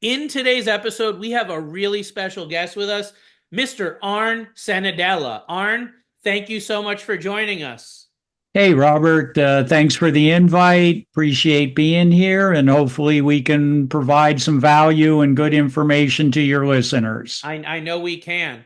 In today's episode, we have a really special guest with us, Mr. Arn Cenedella. Arn, thank you so much for joining us. Hey, Robert, thanks for the invite. Appreciate being here, and hopefully, we can provide some value and good information to your listeners. I know we can.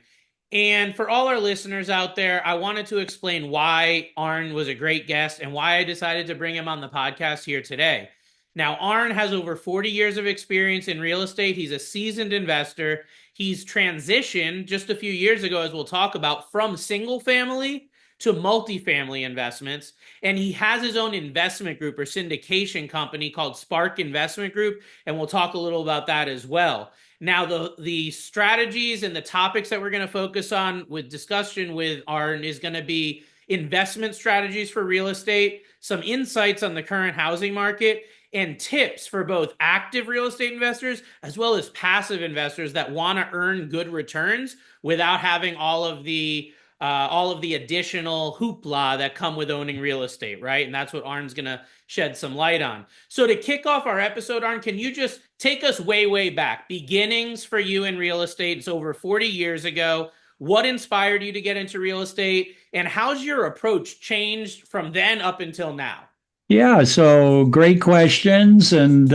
And for all our listeners out there, I wanted to explain why Arn was a great guest and why I decided to bring him on the podcast here today. Now, Arn has over 40 years of experience in real estate. He's a seasoned investor. He's transitioned just a few years ago, as we'll talk about, from single family to multifamily investments. And he has his own investment group or syndication company called Spark Investment Group. And we'll talk a little about that as well. Now, the strategies and the topics that we're going to focus on with discussion with Arn is going to be investment strategies for real estate, some insights on the current housing market, and tips for both active real estate investors as well as passive investors that want to earn good returns without having all of the additional hoopla that come with owning real estate, right? And that's what Arn's going to shed some light on. So to kick off our episode, Arn, can you just take us way, way back? Beginnings for you in real estate. It's over 40 years ago. What inspired you to get into real estate? And how's your approach changed from then up until now? Yeah, so great questions. And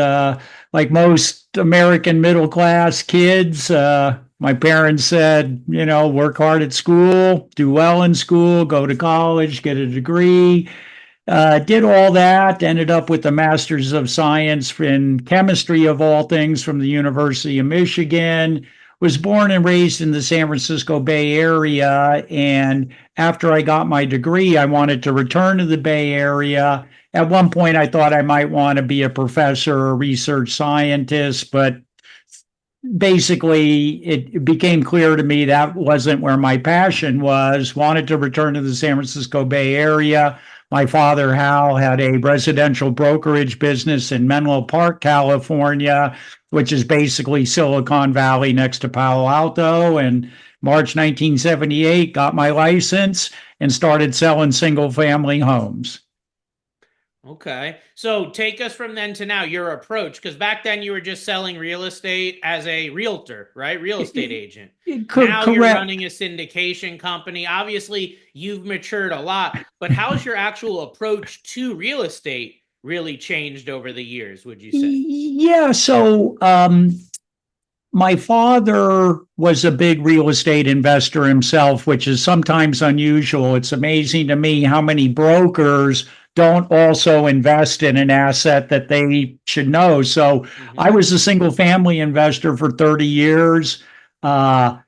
like most American middle class kids, my parents said, work hard at school, do well in school, go to college, get a degree. Did all that, ended up with a Master's of Science in chemistry, of all things, from the University of Michigan. Was born and raised in the San Francisco Bay Area. And after I got my degree, I wanted to return to the Bay Area. At one point, I thought I might want to be a professor or research scientist, but basically it became clear to me that wasn't where my passion was. Wanted to return to the San Francisco Bay Area. My father, Hal, had a residential brokerage business in Menlo Park, California, which is basically Silicon Valley next to Palo Alto. And March 1978, got my license and started selling single family homes. Okay. So take us from then to now, your approach, because back then you were just selling real estate as a realtor, right? Real estate agent. Now you're Correct. running a syndication company. Obviously, you've matured a lot, but how's your actual approach to real estate really changed over the years, would you say? Yeah, so my father was a big real estate investor himself, which is sometimes unusual. It's amazing to me how many brokers don't also invest in an asset that they should know. So I Mm-hmm. was a single family investor for 30 years. Uh,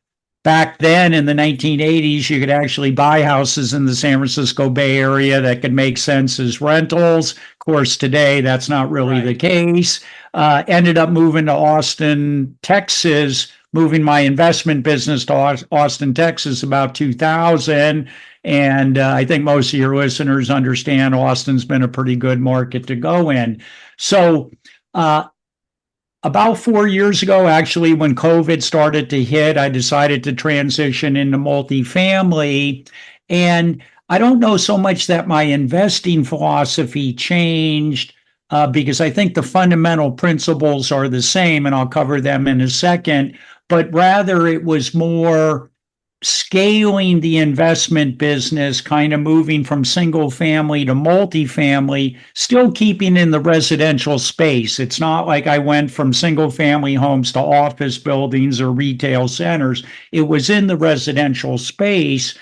Back then in the 1980s, you could actually buy houses in the San Francisco Bay Area that could make sense as rentals. Of course, today that's not really the Right. case. Ended up moving to Austin, Texas, moving my investment business to Austin, Texas about 2000. And I think most of your listeners understand Austin's been a pretty good market to go in. So, uh, about 4 years ago, actually, when COVID started to hit, I decided to transition into multifamily. And I don't know so much that my investing philosophy changed because I think the fundamental principles are the same, and I'll cover them in a second. But rather, it was more scaling the investment business, kind of moving from single family to multifamily, still keeping in the residential space. It's not like I went from single family homes to office buildings or retail centers. It was in the residential space.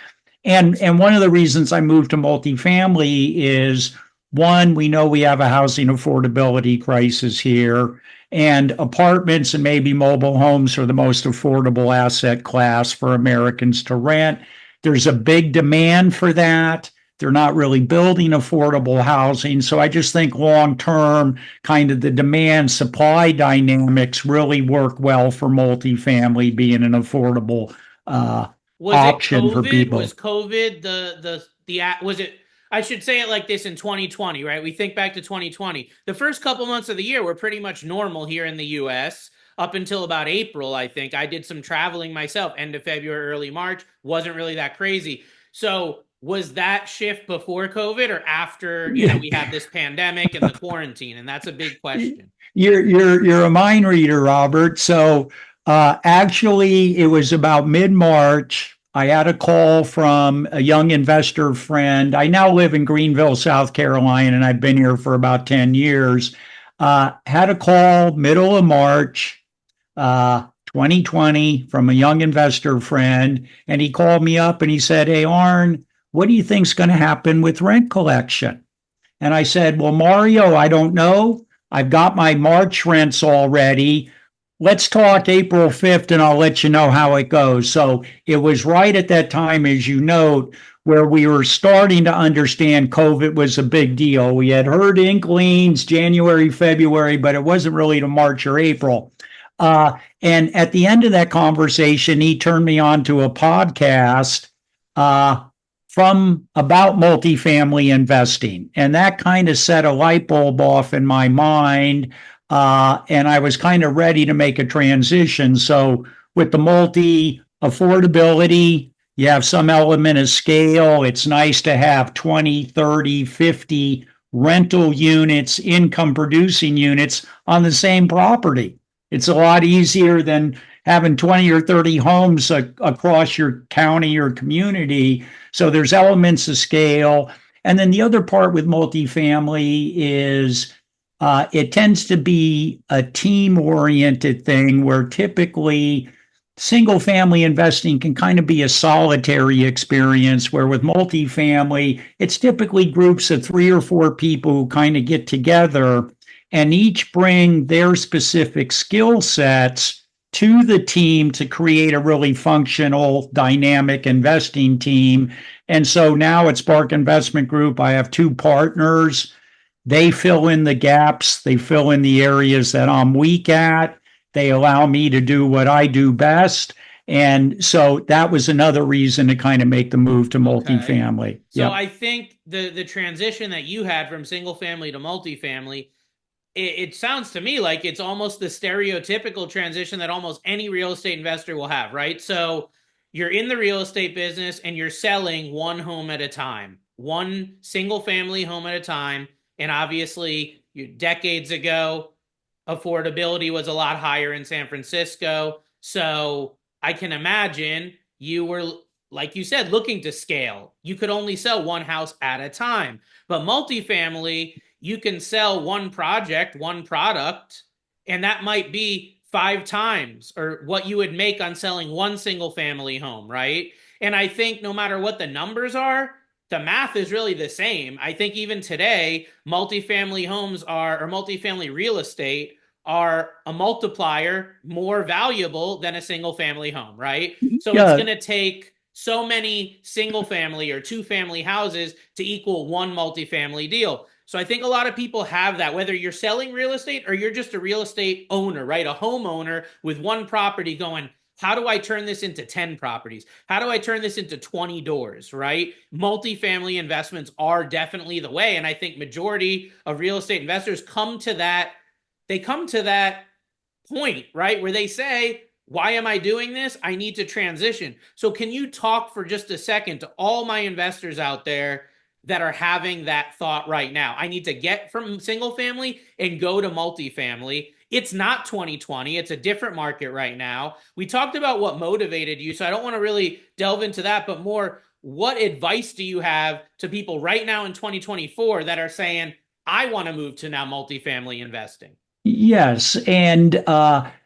And one of the reasons I moved to multifamily is one, we know we have a housing affordability crisis here, and apartments and maybe mobile homes are the most affordable asset class for Americans to rent. There's a big demand for that. They're not really building affordable housing. So I just think long term, kind of the demand supply dynamics really work well for multifamily being an affordable uh, Was it option for COVID? Was people. COVID was it, I should say it like this, in 2020, right? We think back to 2020. The first couple months of the year were pretty much normal here in the US up until about April, I think. I did some traveling myself, end of February, early March. Wasn't really that crazy. So was that shift before COVID or after, Yeah. we had this pandemic and the quarantine? And that's a big question. You're a mind reader, Robert. So actually, it was about mid-March. I had a call from a young investor friend. I now live in Greenville, South Carolina, and I've been here for about 10 years. Had a call middle of March, 2020, from a young investor friend, and he called me up and he said, "Hey, Arn, what do you think's going to happen with rent collection?" And I said, "Well, Mario, I don't know. I've got my March rents already. Let's talk April 5th and I'll let you know how it goes." So it was right at that time, as you note, where we were starting to understand COVID was a big deal. We had heard inklings January, February, but it wasn't really to March or April. And at the end of that conversation, he turned me on to a podcast uh, from about multifamily investing. And that kind of set a light bulb off in my mind. And I was kind of ready to make a transition. So with the multi affordability, you have some element of scale. It's nice to have 20, 30, 50 rental units, income producing units on the same property. It's a lot easier than having 20 or 30 homes across your county or community. So there's elements of scale. And then the other part with multifamily is it tends to be a team oriented thing where typically single family investing can kind of be a solitary experience, where with multifamily, it's typically groups of 3 or 4 people who kind of get together and each bring their specific skill sets to the team to create a really functional, dynamic investing team. And so now at Spark Investment Group, I have 2 partners. They fill in the gaps, they fill in the areas that I'm weak at. They allow me to do what I do best. And so that was another reason to kind of make the move to Okay. multifamily. So Yep. I think the transition that you had from single family to multifamily, it sounds to me like it's almost the stereotypical transition that almost any real estate investor will have, right? So you're in the real estate business and you're selling one home at a time, one single family home at a time. And obviously, decades ago, affordability was a lot higher in San Francisco. So I can imagine you were, like you said, looking to scale. You could only sell one house at a time. But multifamily, you can sell one project, one product, and that might be 5 times or what you would make on selling one single family home, right? And I think no matter what the numbers are, the math is really the same. I think even today, multifamily homes are, or multifamily real estate are a multiplier more valuable than a single family home, right? So it's Yeah. going to take so many single family or 2 family houses to equal one multifamily deal. So I think a lot of people have that, whether you're selling real estate or you're just a real estate owner, right? A homeowner with one property going, how do I turn this into 10 properties? How do I turn this into 20 doors, right? Multifamily investments are definitely the way. And I think majority of real estate investors come to that point, right? Where they say, why am I doing this? I need to transition. So can you talk for just a second to all my investors out there that are having that thought right now? I need to get from single family and go to multifamily. It's not 2020. It's a different market right now. We talked about what motivated you, so I don't want to really delve into that, but more, what advice do you have to people right now in 2024 that are saying, I want to move to now multifamily investing? Yes. And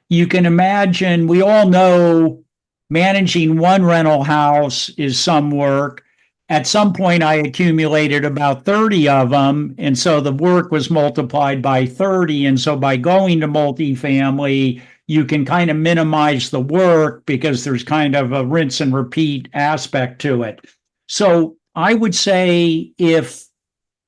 you can imagine, we all know managing one rental house is some work. At some point, I accumulated about 30 of them. And so the work was multiplied by 30. And so by going to multifamily, you can kind of minimize the work because there's kind of a rinse and repeat aspect to it. So I would say if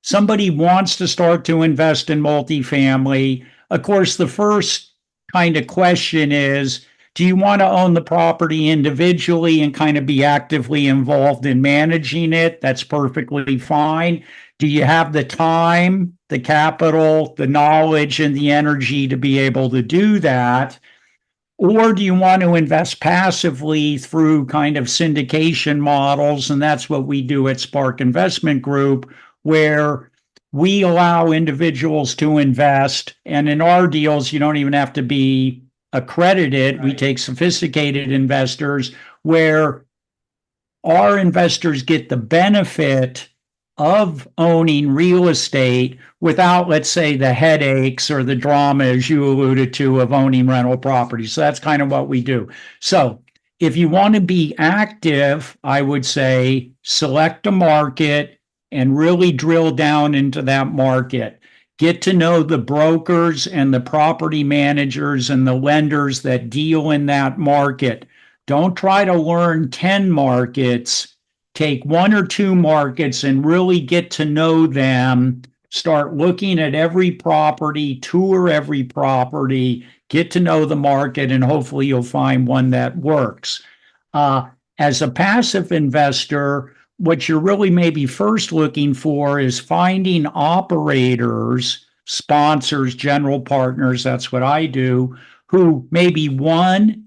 somebody wants to start to invest in multifamily, of course, the first kind of question is, do you want to own the property individually and kind of be actively involved in managing it? That's perfectly fine. Do you have the time, the capital, the knowledge, and the energy to be able to do that? Or do you want to invest passively through kind of syndication models? And that's what we do at Spark Investment Group, where we allow individuals to invest. And in our deals, you don't even have to be accredited. We Right. take sophisticated investors where our investors get the benefit of owning real estate without, let's say, the headaches or the drama, as you alluded to, of owning rental properties. So that's kind of what we do. So if you want to be active, I would say select a market and really drill down into that market. Get to know the brokers and the property managers and the lenders that deal in that market. Don't try to learn 10 markets. Take one or two markets and really get to know them. Start looking at every property, tour every property, get to know the market, and hopefully you'll find one that works. Uh, as a passive investor, what you're really maybe first looking for is finding operators, sponsors, general partners, that's what I do, who maybe one,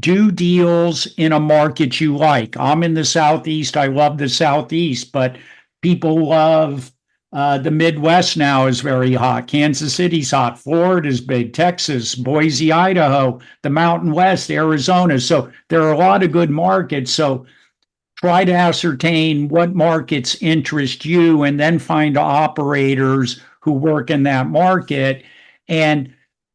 do deals in a market you like. I'm in the Southeast. I love the Southeast, but people love the Midwest now is very hot. Kansas City's hot. Florida's big. Texas, Boise, Idaho, the Mountain West, Arizona. So there are a lot of good markets. So try to ascertain what markets interest you and then find operators who work in that market. And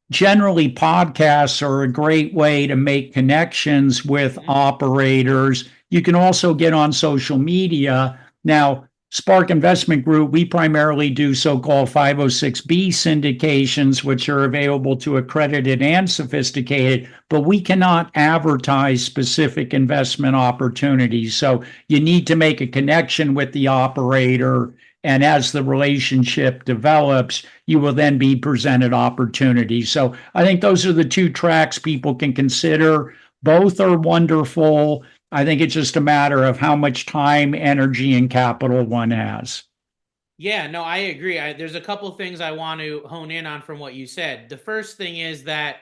generally, podcasts are a great way to make connections with Mhm. operators. You can also get on social media. Now, Spark Investment Group, we primarily do so-called 506B syndications, which are available to accredited and sophisticated, but we cannot advertise specific investment opportunities. So you need to make a connection with the operator. And as the relationship develops, you will then be presented opportunities. So I think those are the two tracks people can consider. Both are wonderful. I think it's just a matter of how much time, energy, and capital one has. Yeah, no, I agree. There's a couple things I want to hone in on from what you said. The first thing is that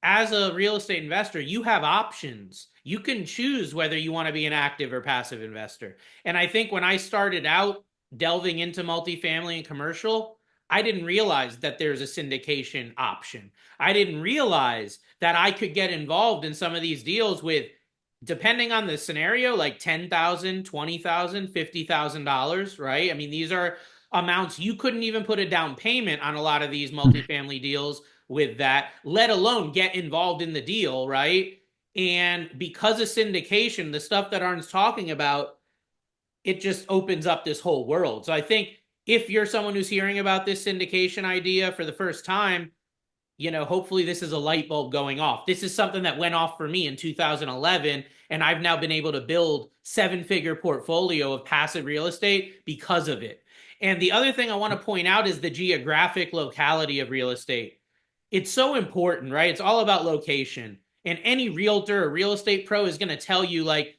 as a real estate investor, you have options. You can choose whether you want to be an active or passive investor. And I think when I started out delving into multifamily and commercial, I didn't realize that there's a syndication option. I didn't realize that I could get involved in some of these deals with, depending on the scenario, like $10,000, $20,000, $50,000, right? I mean, these are amounts you couldn't even put a down payment on a lot of these multifamily deals with that, let alone get involved in the deal, right? And because of syndication, the stuff that Arn's talking about, it just opens up this whole world. So I think if you're someone who's hearing about this syndication idea for the first time, hopefully this is a light bulb going off. This is something that went off for me in 2011, and I've now been able to build seven-figure portfolio of passive real estate because of it. And the other thing I want to point out is the geographic locality of real estate. It's so important, right? It's all about location. And any realtor or real estate pro is going to tell you, like,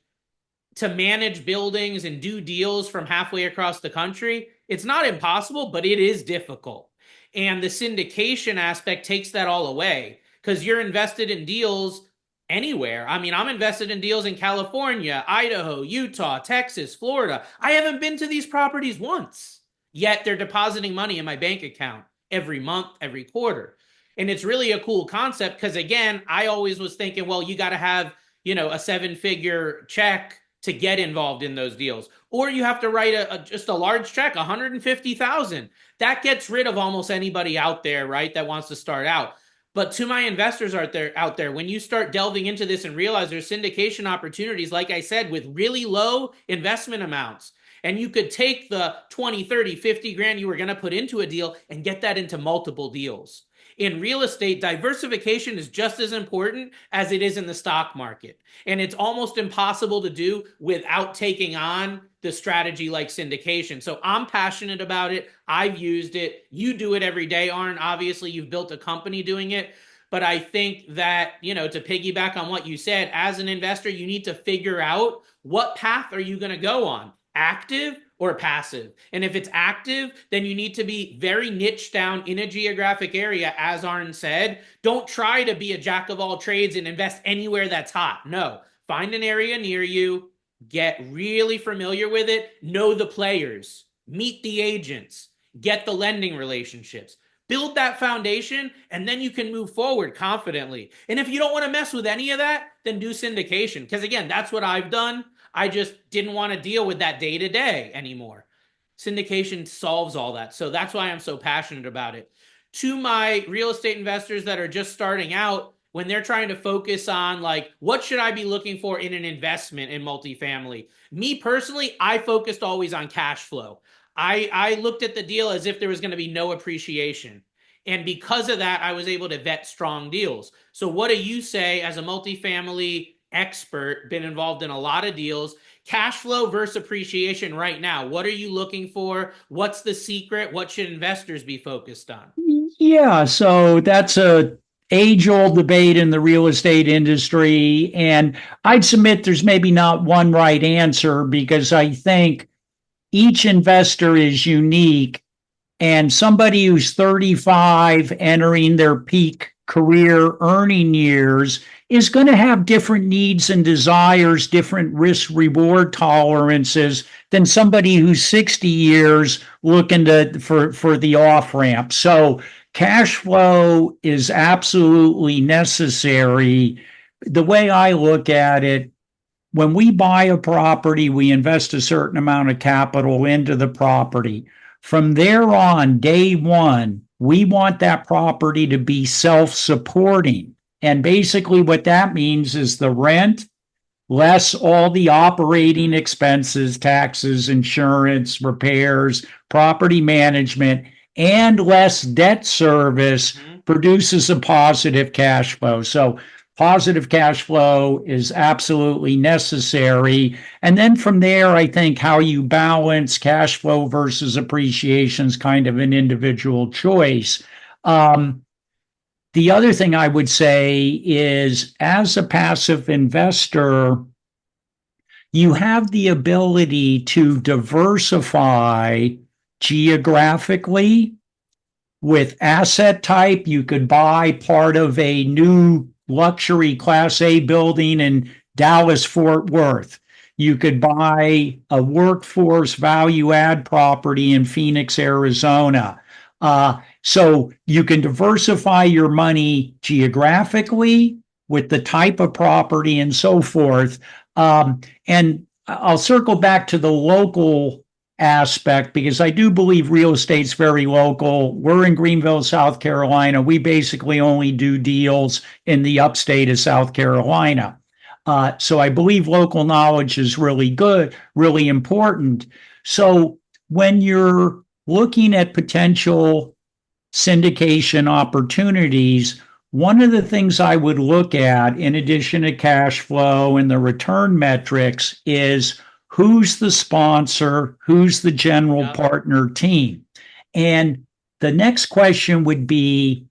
to manage buildings and do deals from halfway across the country, it's not impossible, but it is difficult. And the syndication aspect takes that all away because you're invested in deals anywhere. I mean, I'm invested in deals in California, Idaho, Utah, Texas, Florida. I haven't been to these properties once, yet they're depositing money in my bank account every month, every quarter. And it's really a cool concept because, again, I always was thinking, well, you got to have, a seven-figure check to get involved in those deals, or you have to write just a large check, 150,000. That gets rid of almost anybody out there, right, that wants to start out. But to my investors out there, when you start delving into this and realize there's syndication opportunities, like I said, with really low investment amounts, and you could take the 20, 30, 50 grand you were going to put into a deal and get that into multiple deals. In real estate, diversification is just as important as it is in the stock market. And it's almost impossible to do without taking on the strategy like syndication. So I'm passionate about it. I've used it. You do it every day, Arn. Obviously, you've built a company doing it. But I think that, to piggyback on what you said, as an investor, you need to figure out what path are you going to go on, active or passive. And if it's active, then you need to be very niche down in a geographic area, as Arn said. Don't try to be a jack of all trades and invest anywhere that's hot. No, find an area near you, get really familiar with it, know the players, meet the agents, get the lending relationships. Build that foundation, and then you can move forward confidently. And if you don't want to mess with any of that, then do syndication. Because again, that's what I've done. I just didn't want to deal with that day to day anymore. Syndication solves all that. So that's why I'm so passionate about it. To my real estate investors that are just starting out, when they're trying to focus on like, what should I be looking for in an investment in multifamily? Me personally, I focused always on cash flow. I looked at the deal as if there was going to be no appreciation. And because of that, I was able to vet strong deals. So what do you say as a multifamily expert, been involved in a lot of deals, cash flow versus appreciation right now? What are you looking for? What's the secret? What should investors be focused on? Yeah, so that's a age-old debate in the real estate industry, and I'd submit there's maybe not one right answer because I think each investor is unique, and somebody who's 35 entering their peak career earning years is going to have different needs and desires, different risk reward tolerances than somebody who's 60 years looking for the off ramp. So cash flow is absolutely necessary. The way I look at it, when we buy a property, we invest a certain amount of capital into the property. From there on, day one, we want that property to be self-supporting. And basically what that means is the rent, less all the operating expenses, taxes, insurance, repairs, property management, and less debt service produces a positive cash flow. So positive cash flow is absolutely necessary. And then from there, I think how you balance cash flow versus appreciation is kind of an individual choice. The other thing I would say is as a passive investor, you have the ability to diversify geographically with asset type. You could buy part of a new luxury Class A building in Dallas, Fort Worth. You could buy a workforce value add property in Phoenix, Arizona. So you can diversify your money geographically with the type of property and so forth. And I'll circle back to the local aspect because I do believe real estate's very local. We're in Greenville, South Carolina. We basically only do deals in the upstate of South Carolina. So I believe local knowledge is really good, really important. So when you're looking at potential syndication opportunities, one of the things I would look at, in addition to cash flow and the return metrics, is who's the sponsor, who's the general partner team. And the next question would be,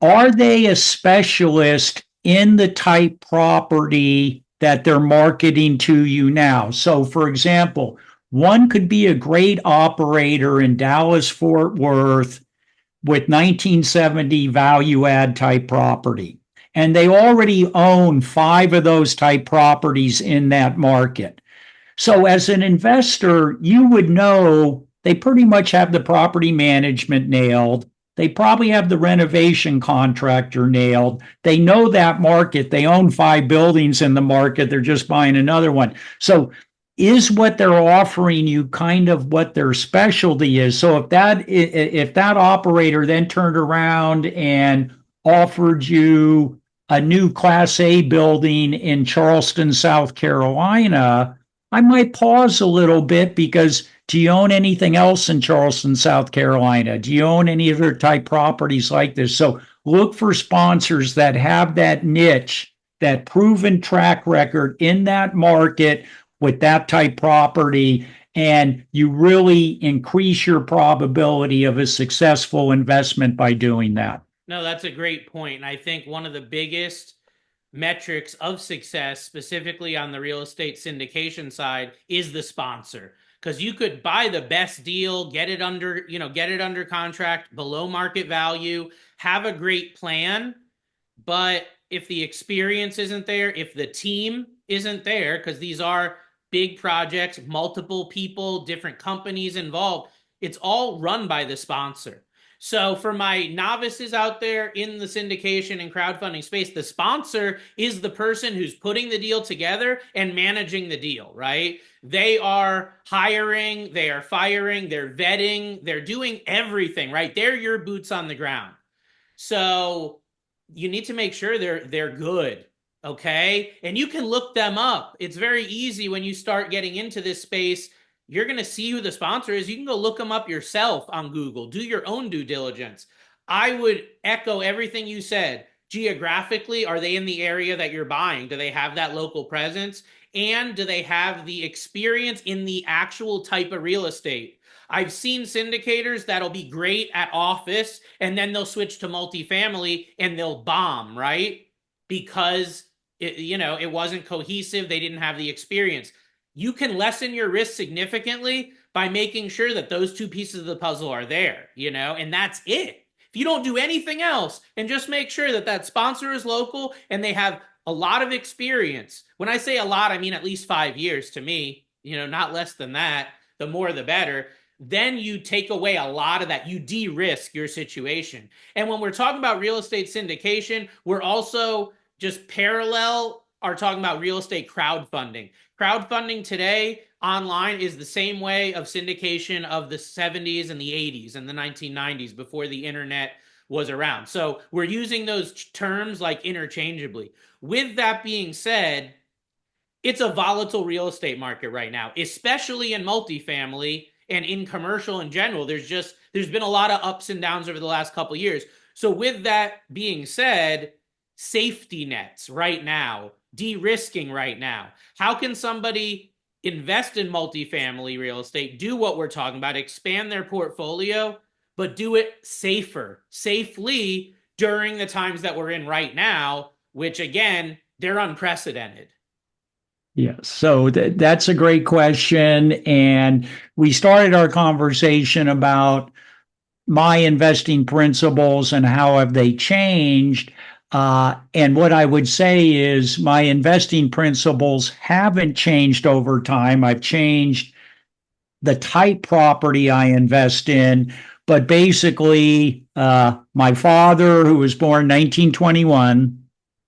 are they a specialist in the type property that they're marketing to you now? So, for example, one could be a great operator in Dallas, Fort Worth with 1970 value add type property. And they already own 5 of those type properties in that market. So as an investor, you would know they pretty much have the property management nailed. They probably have the renovation contractor nailed. They know that market. They own 5 buildings in the market. They're just buying another one. So is what they're offering you kind of what their specialty is? So if that operator then turned around and offered you a new Class A building in Charleston, South Carolina, I might pause a little bit because do you own anything else in Charleston, South Carolina? Do you own any other type properties like this? So look for sponsors that have that niche, that proven track record in that market with that type property, and you really increase your probability of a successful investment by doing that. No, that's a great point. And I think one of the biggest metrics of success, specifically on the real estate syndication side, is the sponsor. Because you could buy the best deal, get it under, get it under contract below market value, have a great plan, but if the experience isn't there, if the team isn't there, because these are big projects, multiple people, different companies involved, it's all run by the sponsor. So for my novices out there in the syndication and crowdfunding space, the sponsor is the person who's putting the deal together and managing the deal, right? They are hiring, they are firing, they're vetting, they're doing everything, right? They're your boots on the ground. So you need to make sure they're good, okay? And you can look them up. It's very easy when you start getting into this space. You're going to see who the sponsor is. You can go look them up yourself on Google. Do your own due diligence. I would echo everything you said. Geographically, are they in the area that you're buying? Do they have that local presence? And do they have the experience in the actual type of real estate? I've seen syndicators that'll be great at office and then they'll switch to multifamily and they'll bomb, right? Because it wasn't cohesive, they didn't have the experience. You can lessen your risk significantly by making sure that those two pieces of the puzzle are there, and that's it. If you don't do anything else and just make sure that that sponsor is local and they have a lot of experience. When I say a lot, I mean at least 5 years to me, not less than that. The more, the better. Then you take away a lot of that. You de-risk your situation. And when we're talking about real estate syndication, we're also just parallel are talking about real estate crowdfunding. Crowdfunding today online is the same way of syndication of the 70s and the 80s and the 1990s before the internet was around. So we're using those terms like interchangeably. With that being said, it's a volatile real estate market right now, especially in multifamily and in commercial in general. There's been a lot of ups and downs over the last couple of years. So with that being said, safety nets right now, de-risking right now. How can somebody invest in multifamily real estate, do what we're talking about, expand their portfolio, but do it safely during the times that we're in right now, which again, they're unprecedented. Yes, so that's a great question. And we started our conversation about my investing principles and how have they changed. And what I would say is my investing principles haven't changed over time. I've changed the type property I invest in, but basically, my father, who was born 1921,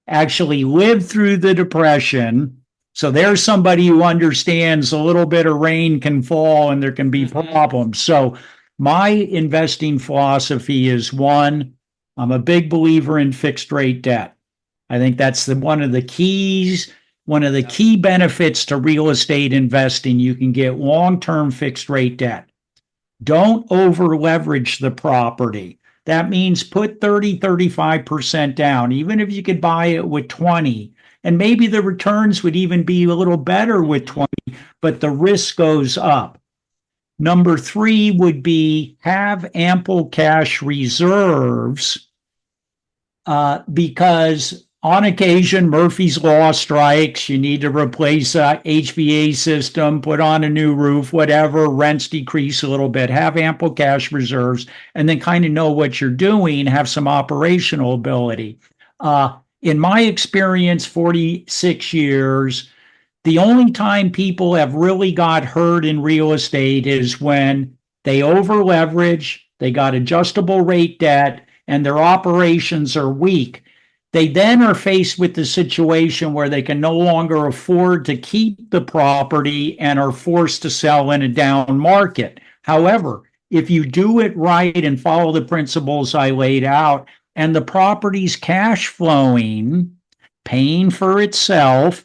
actually lived through the Depression. So there's somebody who understands a little bit of rain can fall and there can be problems. So my investing philosophy is one, I'm a big believer in fixed rate debt. I think that's one of the keys, one of the key benefits to real estate investing. You can get long-term fixed rate debt. Don't over leverage the property. That means put 35% down, even if you could buy it with 20. And maybe the returns would even be a little better with 20, but the risk goes up. Number 3 would be have ample cash reserves, because on occasion, Murphy's Law strikes. You need to replace a HVAC system, put on a new roof, whatever, rents decrease a little bit. Have ample cash reserves, and then kind of know what you're doing, have some operational ability. In my experience, 46 years, the only time people have really got hurt in real estate is when they over leverage, they got adjustable rate debt, and their operations are weak. They then are faced with the situation where they can no longer afford to keep the property and are forced to sell in a down market. However, if you do it right and follow the principles I laid out, and the property's cash flowing, paying for itself,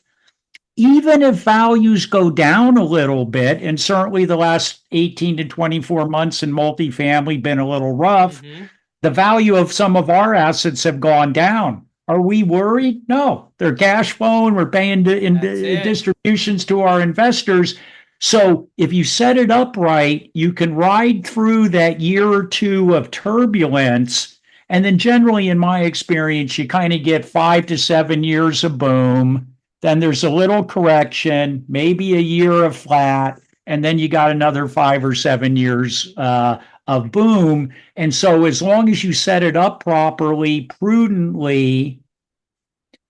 even if values go down a little bit, and certainly the last 18 to 24 months in multifamily been a little rough, the value of some of our assets have gone down. Are we worried? No, they're cash flowing. We're paying distributions to our investors. So if you set it up right, you can ride through that year or two of turbulence And then generally, in my experience, you kind of get 5 to 7 years of boom. Then there's a little correction, maybe a year of flat, and then you got another 5 or 7 years of boom. And so, as long as you set it up properly, prudently,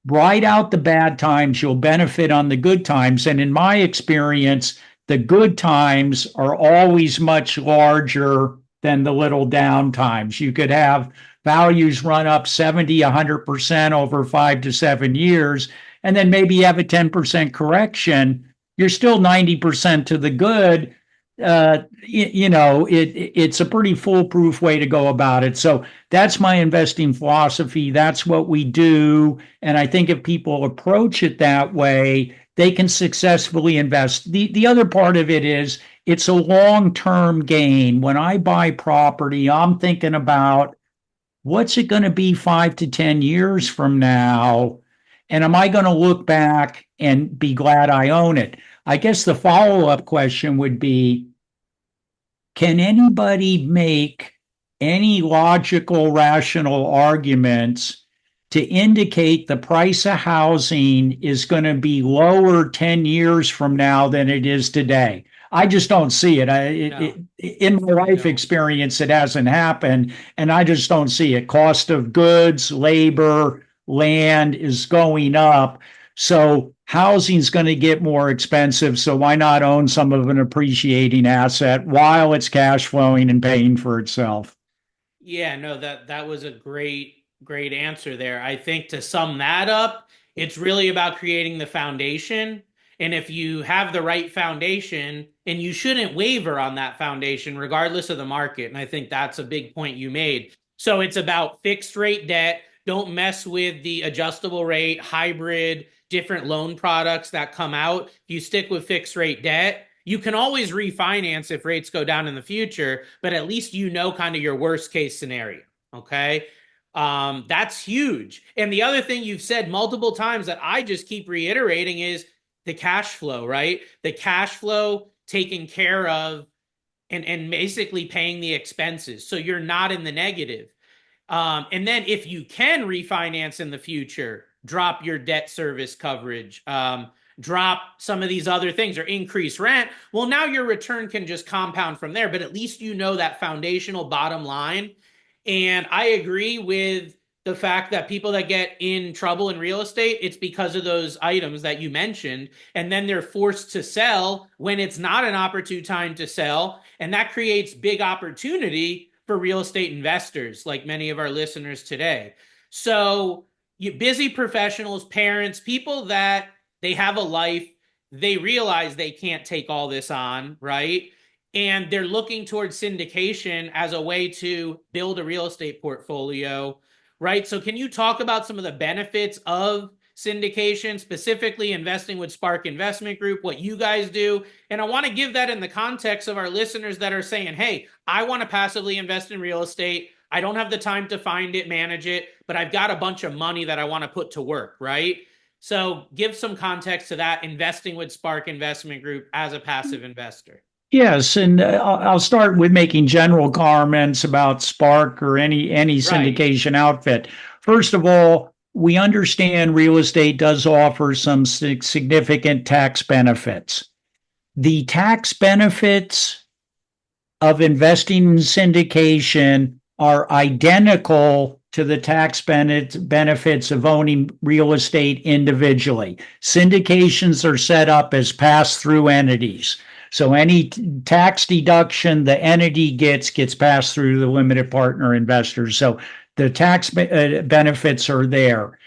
ride out the bad times, you'll benefit on the good times. And in my experience, the good times are always much larger than the little down times. You could have values run up 70, 100% over 5 to 7 years, and then maybe you have a 10% correction. You're still 90% to the good. It's a pretty foolproof way to go about it. So that's my investing philosophy. That's what we do. And I think if people approach it that way, they can successfully invest. The other part of it is it's a long-term gain. When I buy property, I'm thinking about what's it going to be 5 to 10 years from now? And am I going to look back and be glad I own it? I guess the follow-up question would be, can anybody make any logical, rational arguments to indicate the price of housing is going to be lower 10 years from now than it is today? I just don't see it. In my life experience, it hasn't happened, and I just don't see it. Cost of goods, labor, land is going up. So housing's going to get more expensive. So why not own some of an appreciating asset while it's cash flowing and paying for itself? Yeah, no, that was a great answer there. I think to sum that up, it's really about creating the foundation. And if you have the right foundation, and you shouldn't waver on that foundation regardless of the market. And I think that's a big point you made. So it's about fixed rate debt. Don't mess with the adjustable rate, hybrid, different loan products that come out. If you stick with fixed rate debt, you can always refinance if rates go down in the future, but at least you know kind of your worst case scenario. Okay. That's huge. And the other thing you've said multiple times that I just keep reiterating is the cash flow, right? The cash flow taken care of and basically paying the expenses. So you're not in the negative. And then if you can refinance in the future, drop your debt service coverage, drop some of these other things or increase rent. Well, now your return can just compound from there, but at least you know that foundational bottom line. And I agree with the fact that people that get in trouble in real estate, it's because of those items that you mentioned. And then they're forced to sell when it's not an opportune time to sell. And that creates big opportunity for real estate investors, like many of our listeners today. So you busy professionals, parents, people that they have a life, they realize they can't take all this on, right? And they're looking towards syndication as a way to build a real estate portfolio, right? So can you talk about some of the benefits of syndication, specifically investing with Spark Investment Group, what you guys do? And I want to give that in the context of our listeners that are saying, hey, I want to passively invest in real estate. I don't have the time to find it, manage it, but I've got a bunch of money that I want to put to work, right? So give some context to that, investing with Spark Investment Group as a passive investor. Yes, and I'll start with making general comments about Spark or any Right. syndication outfit. First of all, we understand real estate does offer some significant tax benefits. The tax benefits of investing in syndication are identical to the tax benefits of owning real estate individually. Syndications are set up as pass-through entities. So any tax deduction the entity gets passed through the limited partner investors. So the tax benefits are there.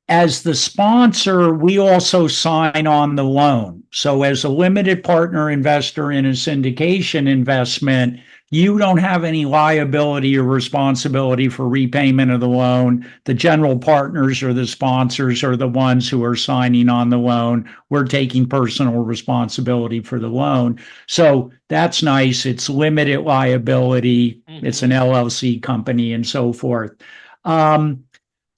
As the sponsor, we also sign on the loan. So as a limited partner investor in a syndication investment, you don't have any liability or responsibility for repayment of the loan. The general partners or the sponsors are the ones who are signing on the loan. We're taking personal responsibility for the loan. So that's nice. It's limited liability. It's an LLC company and so forth.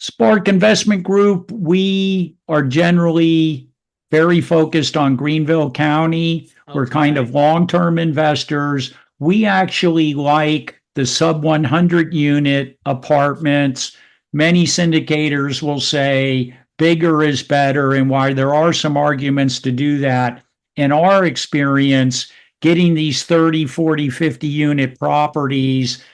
Spark Investment Group, we are generally very focused on Greenville County. We're kind of long-term investors. We actually like the sub 100 unit apartments. Many syndicators will say bigger is better, and why there are some arguments to do that. In our experience, getting these 30, 40, 50 unit properties,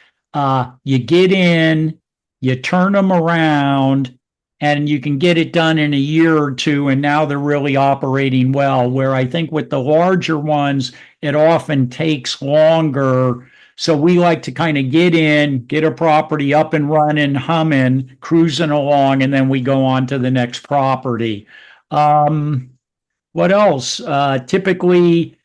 you get in, you turn them around, and you can get it done in a year or two, and now they're really operating well. Where I think with the larger ones, it often takes longer. So we like to kind of get in, get a property up and running, humming, cruising along, and then we go on to the next property. Um, what else? Typically,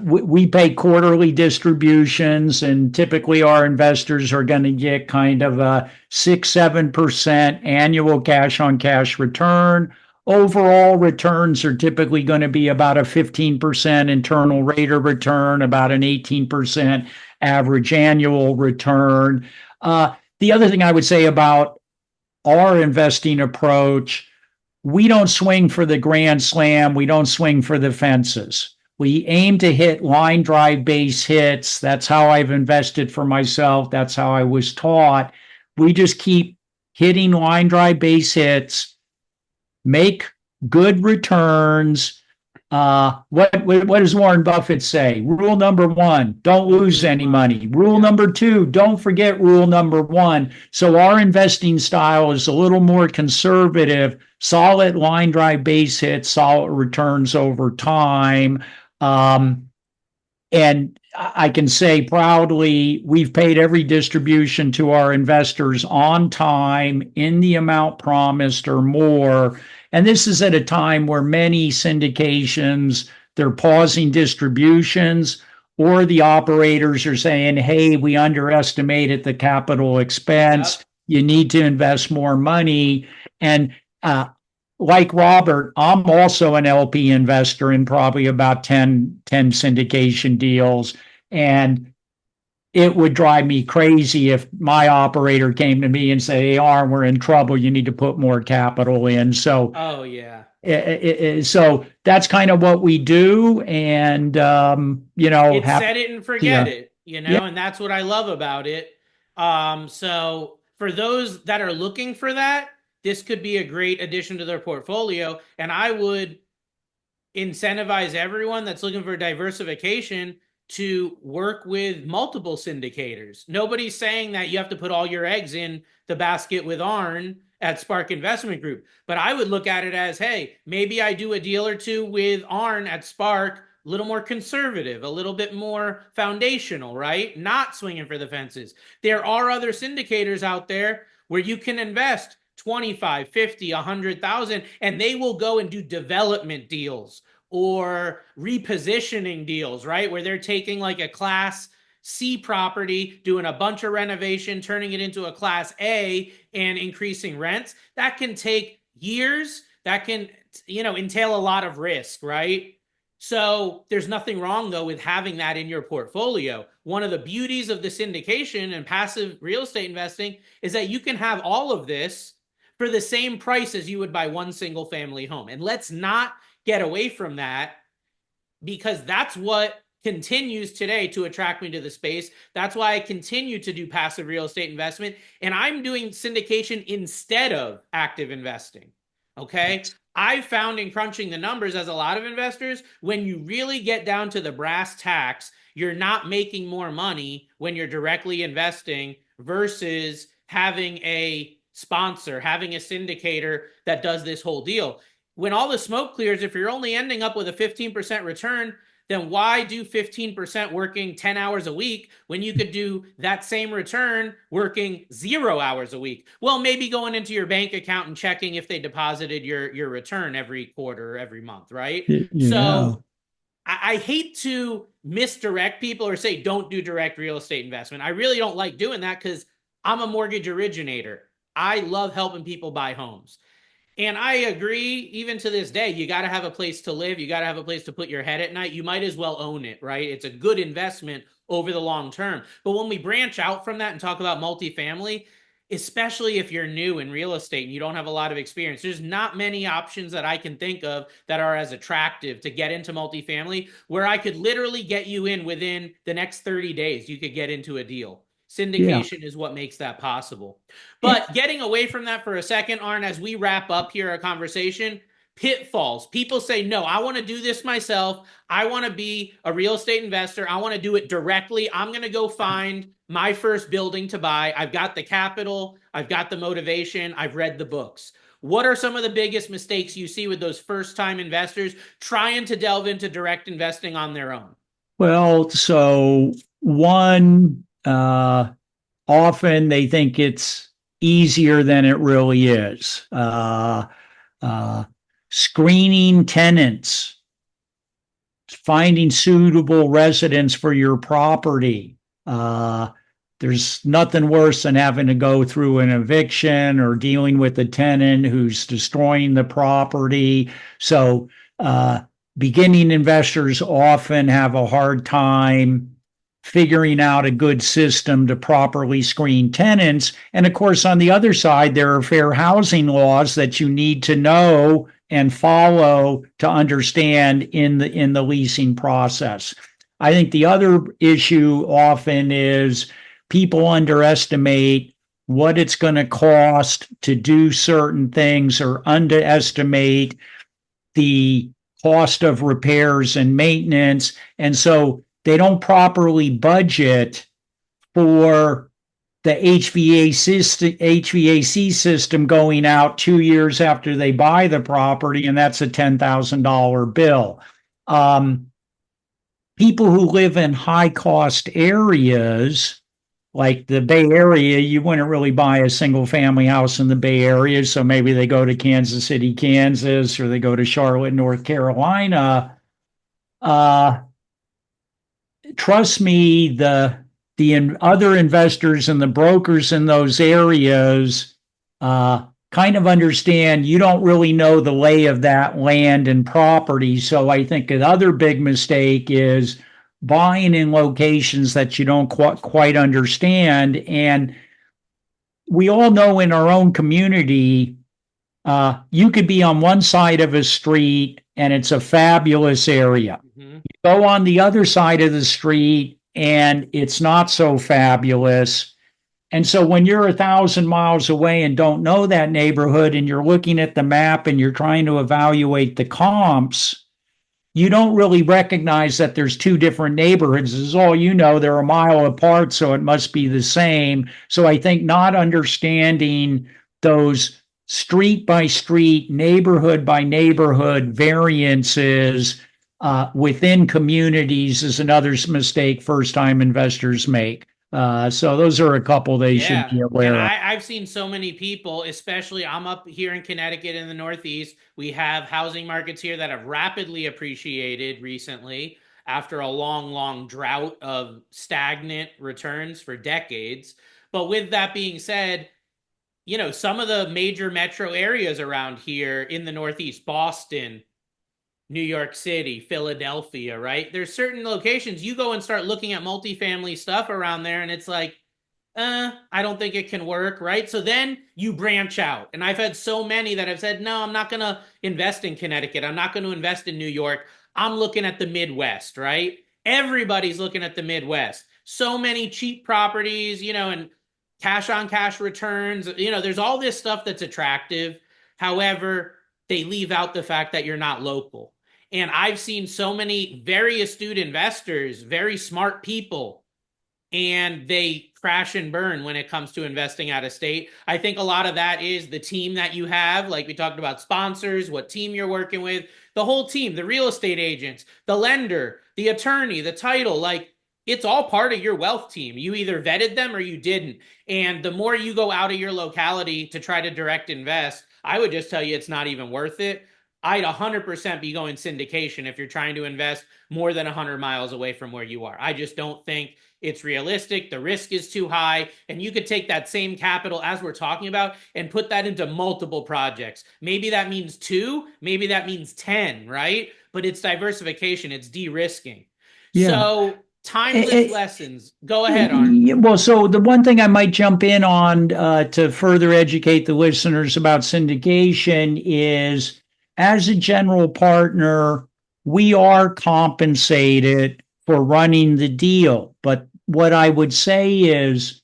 we pay quarterly distributions, and typically our investors are going to get kind of a 6-7% annual cash on cash return. Overall returns are typically going to be about a 15% internal rate of return, about an 18% average annual return. The other thing I would say about our investing approach, we don't swing for the grand slam. We don't swing for the fences. We aim to hit line drive base hits. That's how I've invested for myself. That's how I was taught. We just keep hitting line drive base hits, make good returns. What does Warren Buffett say? Rule number one, don't lose any money. Rule number two, don't forget rule number one. So our investing style is a little more conservative, solid line drive base hits, solid returns over time. And I can say proudly, we've paid every distribution to our investors on time, in the amount promised or more. And this is at a time where many syndications, they're pausing distributions, or the operators are saying, hey, we underestimated the capital expense. Yep. You need to invest more money. And like Robert, I'm also an LP investor in probably about 10 syndication deals. And it would drive me crazy if my operator came to me and said, hey, Arn, we're in trouble. You need to put more capital in. So, oh, yeah. So that's kind of what we do. And, it's set it and forget it, yeah. And that's what I love about it. So for those that are looking for that, this could be a great addition to their portfolio. And I would incentivize everyone that's looking for diversification to work with multiple syndicators. Nobody's saying that you have to put all your eggs in the basket with Arn at Spark Investment Group. But I would look at it as, hey, maybe I do a deal or two with Arn at Spark, a little more conservative, a little bit more foundational, right? Not swinging for the fences. There are other syndicators out there where you can invest 25, 50, 100,000, and they will go and do development deals or repositioning deals, right? Where they're taking like a class C property, doing a bunch of renovation, turning it into a class A and increasing rents. That can take years. That can, entail a lot of risk, right? So there's nothing wrong though with having that in your portfolio. One of the beauties of the syndication and passive real estate investing is that you can have all of this for the same price as you would buy one single family home. And let's not get away from that, because that's what continues today to attract me to the space. That's why I continue to do passive real estate investment, and I'm doing syndication instead of active investing. Okay. I found in crunching the numbers, as a lot of investors, when you really get down to the brass tacks, you're not making more money when you're directly investing versus having a sponsor, having a syndicator that does this whole deal. When all the smoke clears, if you're only ending up with a 15% return, then why do 15% working 10 hours a week when you could do that same return working 0 hours a week? Well, maybe going into your bank account and checking if they deposited your return every quarter or every month, right? Yeah. So I hate to misdirect people or say don't do direct real estate investment. I really don't like doing that because I'm a mortgage originator. I love helping people buy homes. And I agree, even to this day, you got to have a place to live. You got to have a place to put your head at night. You might as well own it, right? It's a good investment over the long term. But when we branch out from that and talk about multifamily, especially if you're new in real estate and you don't have a lot of experience, there's not many options that I can think of that are as attractive to get into multifamily, where I could literally get you in within the next 30 days. You could get into a deal. Yeah. Syndication is what makes that possible. Eh, But getting away from that for a second, Arn, as we wrap up here our conversation, pitfalls. People say, no, I want to do this myself. I want to be a real estate investor. I want to do it directly. I'm going to go find my first building to buy. I've got the capital, I've got the motivation, I've read the books. What are some of the biggest mistakes you see with those first time investors trying to delve into direct investing on their own? Well, so one, often they think it's easier than it really is. Uh, Screening tenants, finding suitable residents for your property. Uh, there's nothing worse than having to go through an eviction or dealing with a tenant who's destroying the property. So, beginning investors often have a hard time figuring out a good system to properly screen tenants. And of course, on the other side, there are fair housing laws that you need to know and follow to understand in the leasing process. I think the other issue often is people underestimate what it's going to cost to do certain things or underestimate the cost of repairs and maintenance. And so they don't properly budget for the HVAC system going out 2 years after they buy the property, and that's a $10,000 bill. People who live in high cost areas, like the Bay Area, you wouldn't really buy a single family house in the Bay Area. So maybe they go to Kansas City, Kansas, or they go to Charlotte, North Carolina. Uh, Trust me, the other investors and the brokers in those areas kind of understand you don't really know the lay of that land and property. So I think another big mistake is buying in locations that you don't quite understand. And we all know in our own community, you could be on one side of a street and it's a fabulous area. Mm-hmm. Go on the other side of the street and it's not so fabulous. And so when you're 1,000 miles away and don't know that neighborhood and you're looking at the map and you're trying to evaluate the comps, you don't really recognize that there's two different neighborhoods. This is all you know. They're a mile apart, so it must be the same. So I think not understanding those street by street, neighborhood by neighborhood variances within communities is another mistake first time investors make. So those are a couple they should Yeah. be And aware of. I've seen so many people, especially I'm up here in Connecticut in the Northeast. We have housing markets here that have rapidly appreciated recently after a long, long drought of stagnant returns for decades. But with that being said, some of the major metro areas around here in the Northeast, Boston, New York City, Philadelphia, right? There's certain locations you go and start looking at multifamily stuff around there, and it's like, I don't think it can work, right? So then you branch out. And I've had so many that have said, no, I'm not going to invest in Connecticut. I'm not going to invest in New York. I'm looking at the Midwest, right? Everybody's looking at the Midwest. So many cheap properties, and cash on cash returns. There's all this stuff that's attractive. However, they leave out the fact that you're not local. And I've seen so many very astute investors, very smart people, and they crash and burn when it comes to investing out of state. I think a lot of that is the team that you have, like we talked about sponsors, what team you're working with, the whole team, the real estate agents, the lender, the attorney, the title, like it's all part of your wealth team. You either vetted them or you didn't. And the more you go out of your locality to try to direct invest, I would just tell you it's not even worth it. I'd 100% be going syndication if you're trying to invest more than 100 miles away from where you are. I just don't think it's realistic. The risk is too high. And you could take that same capital as we're talking about and put that into multiple projects. Maybe that means 2, maybe that means 10, right? But it's diversification, it's de-risking. Yeah. So timeless Eh, lessons. Go ahead, Arn. Well, so the one thing I might jump in on to further educate the listeners about syndication is as a general partner, we are compensated for running the deal. But what I would say is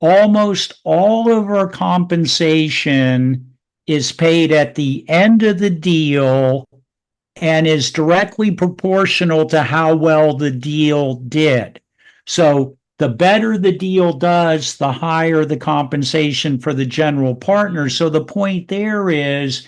almost all of our compensation is paid at the end of the deal and is directly proportional to how well the deal did. So the better the deal does, the higher the compensation for the general partner. Mhm. So the point there is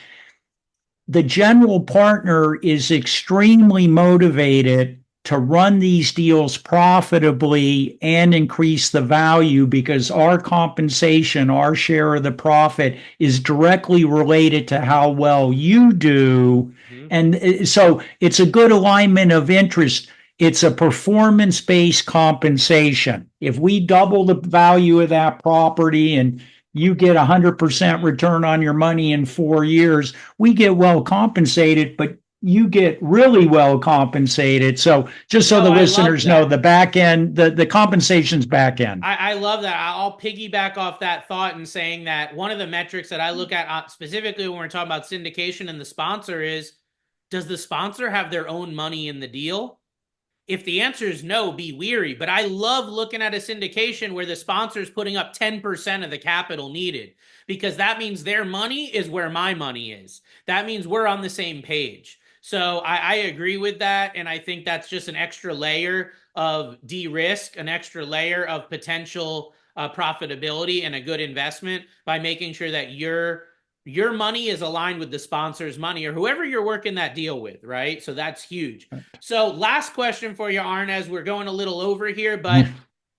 the general partner is extremely motivated to run these deals profitably and increase the value because our compensation, our share of the profit is directly related to how well you do. Mhm. And so it's a good alignment of interest. It's a performance based compensation. If we double the value of that property and you get 100% Mhm. return on your money in 4 years, we get well compensated, but you get really well compensated. So just so No, the I love listeners know, that. the back end, the compensation's back end. I love that. I'll piggyback off that thought and saying that one of the metrics that I look at specifically when we're talking about syndication and the sponsor is, does the sponsor have their own money in the deal? If the answer is no, be weary. But I love looking at a syndication where the sponsor is putting up 10% of the capital needed, because that means their money is where my money is. That means we're on the same page. So I agree with that. And I think that's just an extra layer of de-risk, an extra layer of potential profitability and a good investment by making sure that your money is aligned with the sponsor's money or whoever you're working that deal with, right? So that's huge. So, last question for you, Arn, as we're going a little over here, but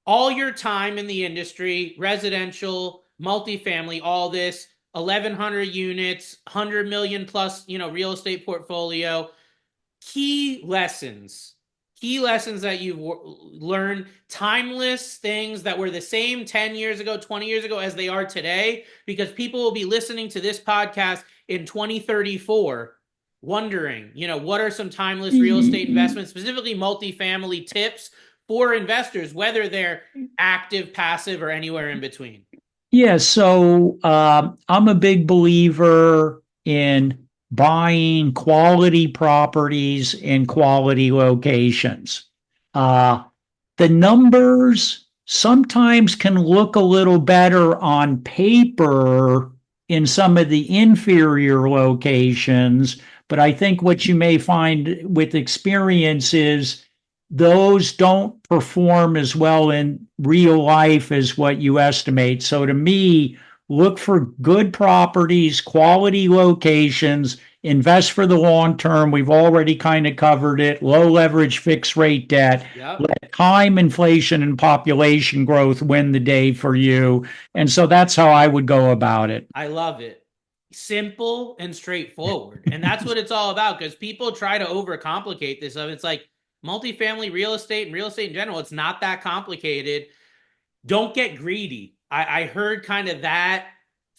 all your time in the industry, residential, multifamily, all this, 1,100 units, 100 million plus, real estate portfolio, key lessons that you've learned, timeless things that were the same 10 years ago, 20 years ago as they are today, because people will be listening to this podcast in 2034 wondering, what are some timeless real estate investments, specifically multifamily tips for investors, whether they're active, passive, or anywhere in between. Yeah, so I'm a big believer in buying quality properties in quality locations. Uh, the numbers sometimes can look a little better on paper in some of the inferior locations, but I think what you may find with experience is those don't perform as well in real life as what you estimate. So to me, look for good properties, quality locations, invest for the long term. We've already kind of covered it. Low leverage fixed rate debt. Yep. Let time, inflation, and population growth win the day for you. And so that's how I would go about it. I love it. Simple and straightforward. And that's what it's all about, because people try to overcomplicate this. It's like multifamily real estate and real estate in general. It's not that complicated. Don't get greedy. I heard kind of that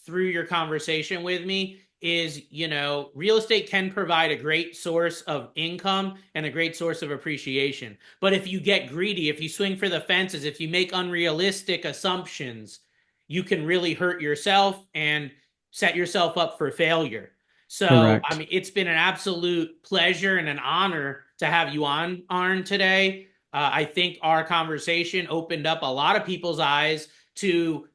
through your conversation with me is, real estate can provide a great source of income and a great source of appreciation. But if you get greedy, if you swing for the fences, if you make unrealistic assumptions, you can really hurt yourself and set yourself up for failure. So, I Correct. mean, it's been an absolute pleasure and an honor to have you on, Arn, today. I think our conversation opened up a lot of people's eyes to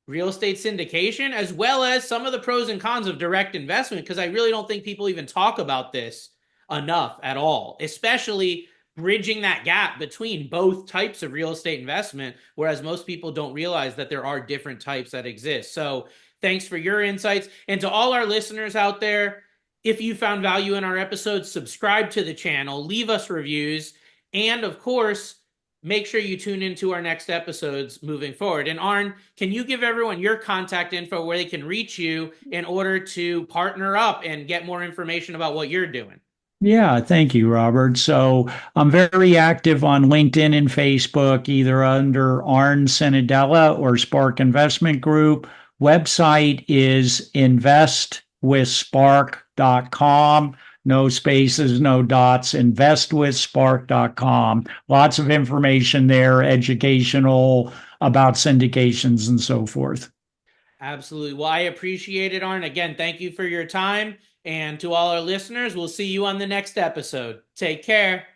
real estate syndication, as well as some of the pros and cons of direct investment, because I really don't think people even talk about this enough at all, especially bridging that gap between both types of real estate investment, whereas most people don't realize that there are different types that exist. So, thanks for your insights. And to all our listeners out there, if you found value in our episodes, subscribe to the channel, leave us reviews, and of course, make sure you tune into our next episodes moving forward. And Arn, can you give everyone your contact info where they can reach you in order to partner up and get more information about what you're doing? Yeah, thank you, Robert. So I'm very active on LinkedIn and Facebook, either under Arn Cenedella or Spark Investment Group. Website is investwithspark.com. No spaces, no dots, investwithspark.com. Lots of information there, educational about syndications and so forth. Absolutely. Well, I appreciate it, Arn. Again, thank you for your time. And to all our listeners, we'll see you on the next episode. Take care.